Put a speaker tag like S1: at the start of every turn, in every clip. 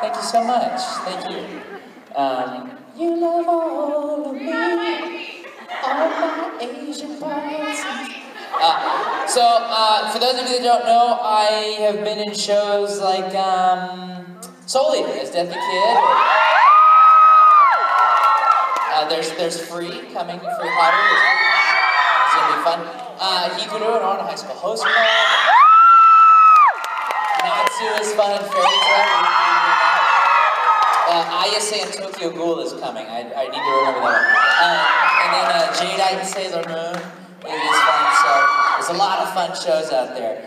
S1: Thank you so much. Thank you. You love all of me, all my Asian parts. For those of you that don't know, I have been in shows like Solely as Death the Kid. There's Free coming, Free Hotter. It's gonna be fun. Hikuru and on High School Host Club. Natsu is fun and Fairy Tale. Ayase and Tokyo Ghoul is coming. I need to remember that one. And then Jadeite and Sailor Moon is fun. So there's a lot of fun shows out there.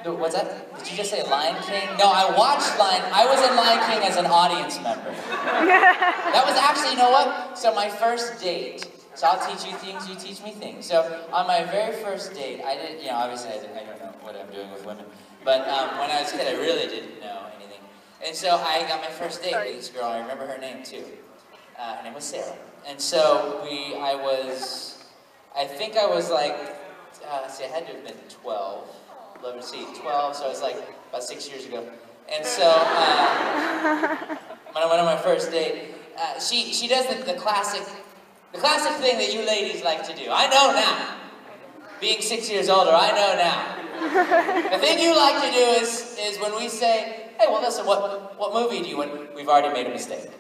S1: What's that? Did you just say Lion King? No, I watched I was in Lion King as an audience member. That was actually, you know what? So my first date, so I'll teach you things, you teach me things. So on my very first date, I didn't, you know, obviously I don't know what I'm doing with women, but when I was a kid, I really didn't know anything. And so I got my first date with this girl, I remember her name too. Her name was Sarah. And so I think I was like, see, I had to have been 12. 12, so it was like about 6 years ago. And so, when I went on my first date, she does the classic thing that you ladies like to do. I know now. Being 6 years older, I know now. The thing you like to do is when we say, hey, well listen, what movie do you want? We've already made a mistake.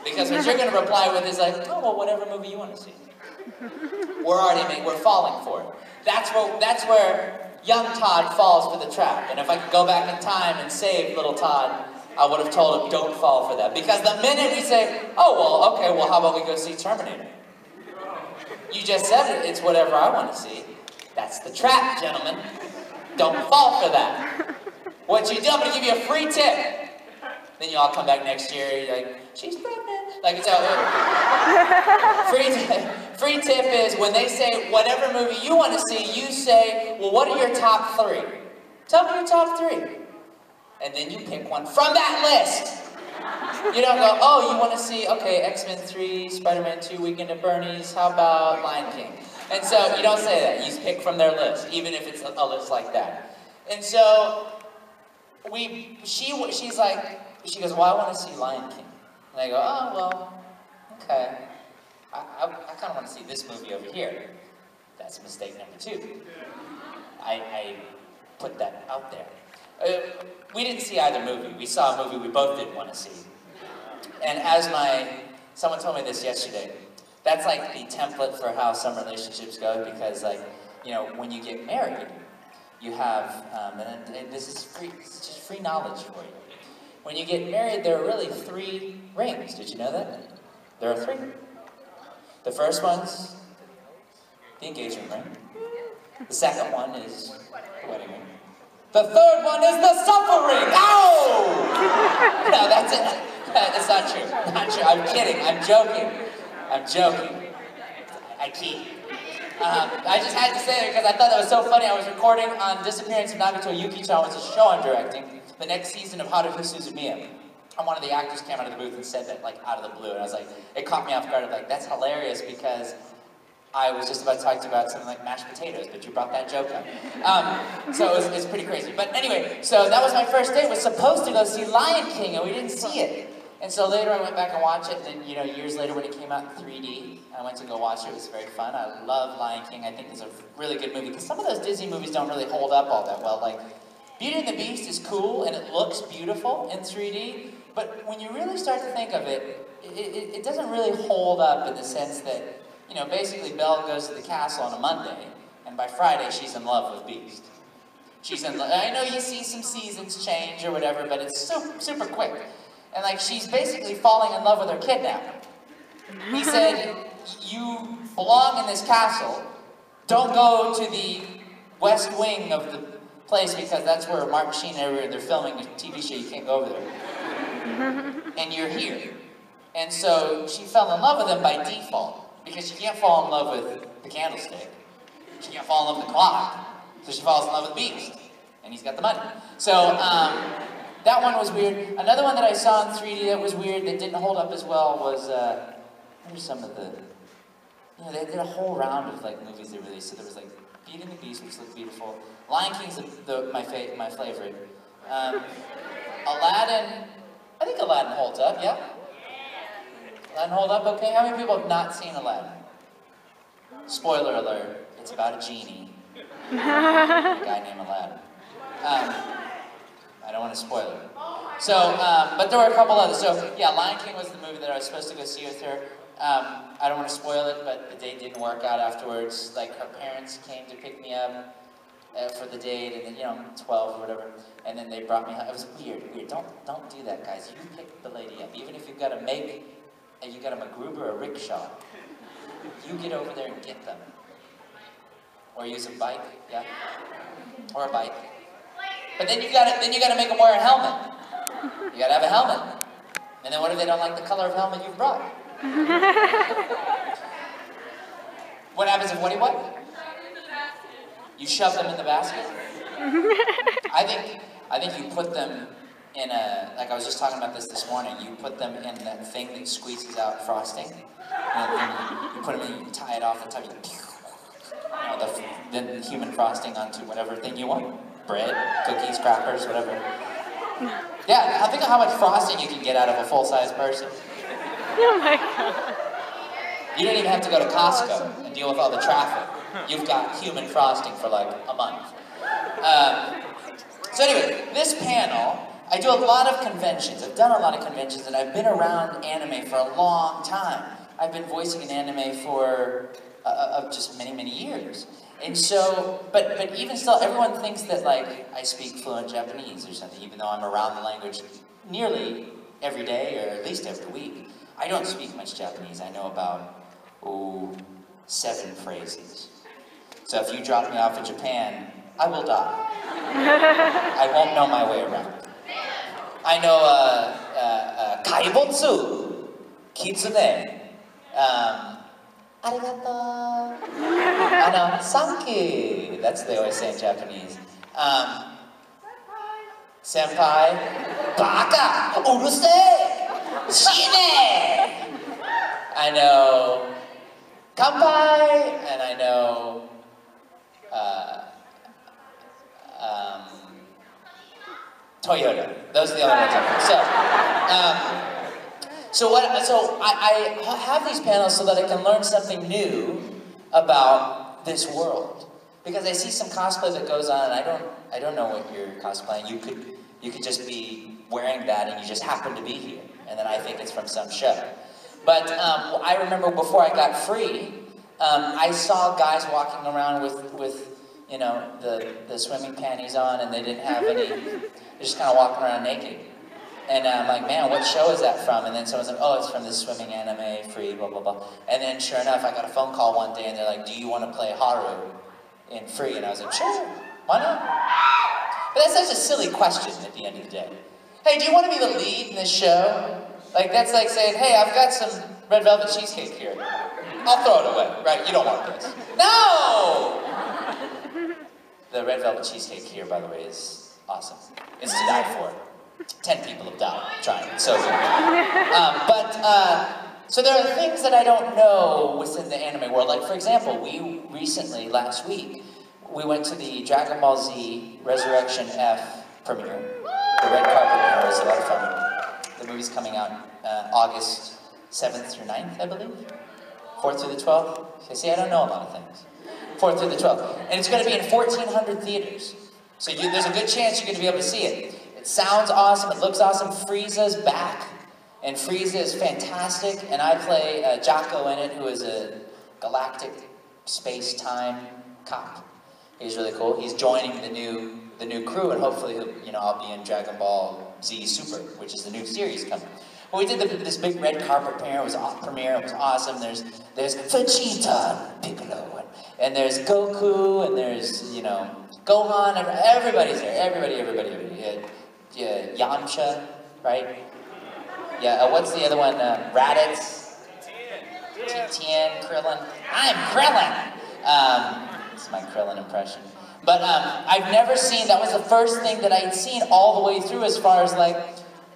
S1: Because what you're going to reply with is like, oh, well, whatever movie you want to see. We're falling for it. That's where young Todd falls for the trap. And if I could go back in time and save little Todd, I would have told him, don't fall for that. Because the minute we say, oh, well, okay, well, how about we go see Terminator? You just said it, it's whatever I want to see. That's the trap, gentlemen. Don't fall for that. What you do, I'm going to give you a free tip. Then you all come back next year, you're like, she's pregnant. Like, it's free tip is when they say whatever movie you want to see, you say, well, what are your top 3? Tell me your top 3. And then you pick one from that list. You don't go, oh, you want to see, okay, X-Men 3, Spider-Man 2, Weekend at Bernie's, how about Lion King? And so you don't say that, you just pick from their list, even if it's a list like that. And so she's like, she goes, well, I want to see Lion King. And I go, oh, well, okay. I kind of want to see this movie over here. That's mistake number 2. I put that out there. We didn't see either movie. We saw a movie we both didn't want to see. And someone told me this yesterday, that's like the template for how some relationships go, because like, you know, when you get married, you have, and this is just free knowledge for you. When you get married, there are really 3 rings. Did you know that? There are 3. The first one's the engagement ring. The second one is the wedding ring. The third one is the suffering. Ow! No, that's it. That's not true. Not true. I'm kidding. I'm joking. I'm joking. I keep. I just had to say it because I thought that was so funny. I was recording on Disappearance of Nagito Yuki-chan, which is a show I'm directing, the next season of Haruhi Suzumiya. And one of the actors came out of the booth and said that, like, out of the blue. And I was like, it caught me off guard. I was like, that's hilarious because I was just about to talk to you about something like mashed potatoes, but you brought that joke up. So it's pretty crazy. But anyway, so that was my first date. Was supposed to go see Lion King, and we didn't see it. And so later I went back and watched it, and then, you know, years later when it came out in 3D, I went to go watch it. It was very fun. I love Lion King. I think it's a really good movie, because some of those Disney movies don't really hold up all that well. Like, Beauty and the Beast is cool, and it looks beautiful in 3D, but when you really start to think of it, it doesn't really hold up in the sense that, you know, basically Belle goes to the castle on a Monday, and by Friday she's in love with Beast. She's in love. I know you see some seasons change or whatever, but it's super quick. And like, she's basically falling in love with her kidnapper. He said, you belong in this castle. Don't go to the west wing of the place because that's where Martin Sheen and they're filming a TV show. You can't go over there. And you're here. And so she fell in love with him by default because she can't fall in love with the candlestick. She can't fall in love with the clock. So she falls in love with Beast. And he's got the money. So, that one was weird. Another one that I saw in 3D that was weird, that didn't hold up as well, was, what are some of the, you know, they did a whole round of, like, movies they released. So there was, like, Beauty and the Beast, which looked beautiful. Lion King's my favorite. Aladdin, I think Aladdin holds up, yeah? Aladdin hold up okay? How many people have not seen Aladdin? Spoiler alert, it's about a genie. A guy named Aladdin. I don't want to spoil it. So, but there were a couple others. So, yeah, Lion King was the movie that I was supposed to go see with her. I don't want to spoil it, but the date didn't work out afterwards. Like, her parents came to pick me up for the date, and then, you know, I'm 12 or whatever, and then they brought me home. It was weird. Don't do that, guys. You pick the lady up. Even if you've got to make, you got a MacGruber or a rickshaw, you get over there and get them. Or use a bike, yeah? Or a bike. But then you gotta make them wear a helmet. You gotta have a helmet. And then what if they don't like the color of helmet you've brought? What happens if what? You shove them in the basket? I think you put them in a, like I was just talking about this morning, you put them in that thing that squeezes out frosting. And you put them in, you tie it off the top, the human frosting onto whatever thing you want. Bread, cookies, crackers, whatever. Yeah, think of how much frosting you can get out of a full-size person.
S2: Oh my God.
S1: You don't even have to go to Costco and deal with all the traffic. You've got human frosting for like a month. So anyway, this panel, I do a lot of conventions. I've done a lot of conventions, and I've been around anime for a long time. I've been voicing an anime for just many, many years. And so, but even still, everyone thinks that like I speak fluent Japanese or something, even though I'm around the language nearly every day or at least every week. I don't speak much Japanese. I know about, 7 phrases. So if you drop me off in Japan, I will die. I won't know my way around. I know kaibotsu, kitsune, arigato, thank you. That's what they always say in Japanese. Senpai, baka, urusei, shine. I know kanpai, and I know Toyota. Those are the only ones I know. So I have these panels so that I can learn something new about this world. Because I see some cosplay that goes on, and I don't know what you're cosplaying. You could just be wearing that, and you just happen to be here, and then I think it's from some show. But I remember before I got free, I saw guys walking around with you know, the swimming panties on, and they didn't have any. They're just kind of walking around naked. And I'm like, man, what show is that from? And then someone's like, oh, it's from this swimming anime, free, blah, blah, blah. And then sure enough, I got a phone call one day, and they're like, do you want to play Haru in free? And I was like, sure, why not? But that's such a silly question at the end of the day. Hey, do you want to be the lead in this show? Like, that's like saying, hey, I've got some red velvet cheesecake here. I'll throw it away, right? You don't want this. No! The red velvet cheesecake here, by the way, is awesome. It's to die for. 10 people have died trying it, so good. So there are things that I don't know within the anime world. Like, for example, we recently, last week, we went to the Dragon Ball Z Resurrection F premiere. The red carpet premiere was a lot of fun. The movie's coming out August 7th through 9th, I believe. 4th through the 12th. See, I don't know a lot of things. 4th through the 12th. And it's going to be in 1,400 theaters. So there's a good chance you're going to be able to see it. It sounds awesome. It looks awesome. Frieza's back. And Frieza is fantastic. And I play Jocko in it, who is a galactic space-time cop. He's really cool. He's joining the new crew, and hopefully, I'll be in Dragon Ball Z Super, which is the new series coming. But we did this big red carpet premiere. It was awesome. There's Vegeta, Piccolo, and there's Goku, and there's Gohan. Everybody's there. Everybody. Yeah, Yamcha, right? Yeah. What's the other one? Raditz, Tien, Krillin. I'm Krillin. It's my Krillin impression. But I've never seen. That was the first thing that I'd seen all the way through, as far as like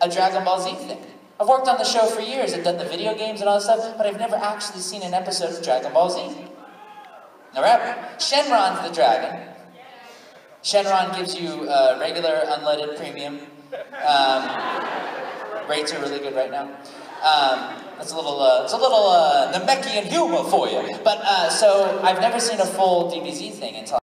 S1: a Dragon Ball Z thing. I've worked on the show for years. I've done the video games and all that stuff, but I've never actually seen an episode of Dragon Ball Z. Never ever. Shenron's the dragon. Shenron gives you regular, unleaded, premium. rates are really good right now. It's a little Namekian humor for you. But so I've never seen a full DBZ thing until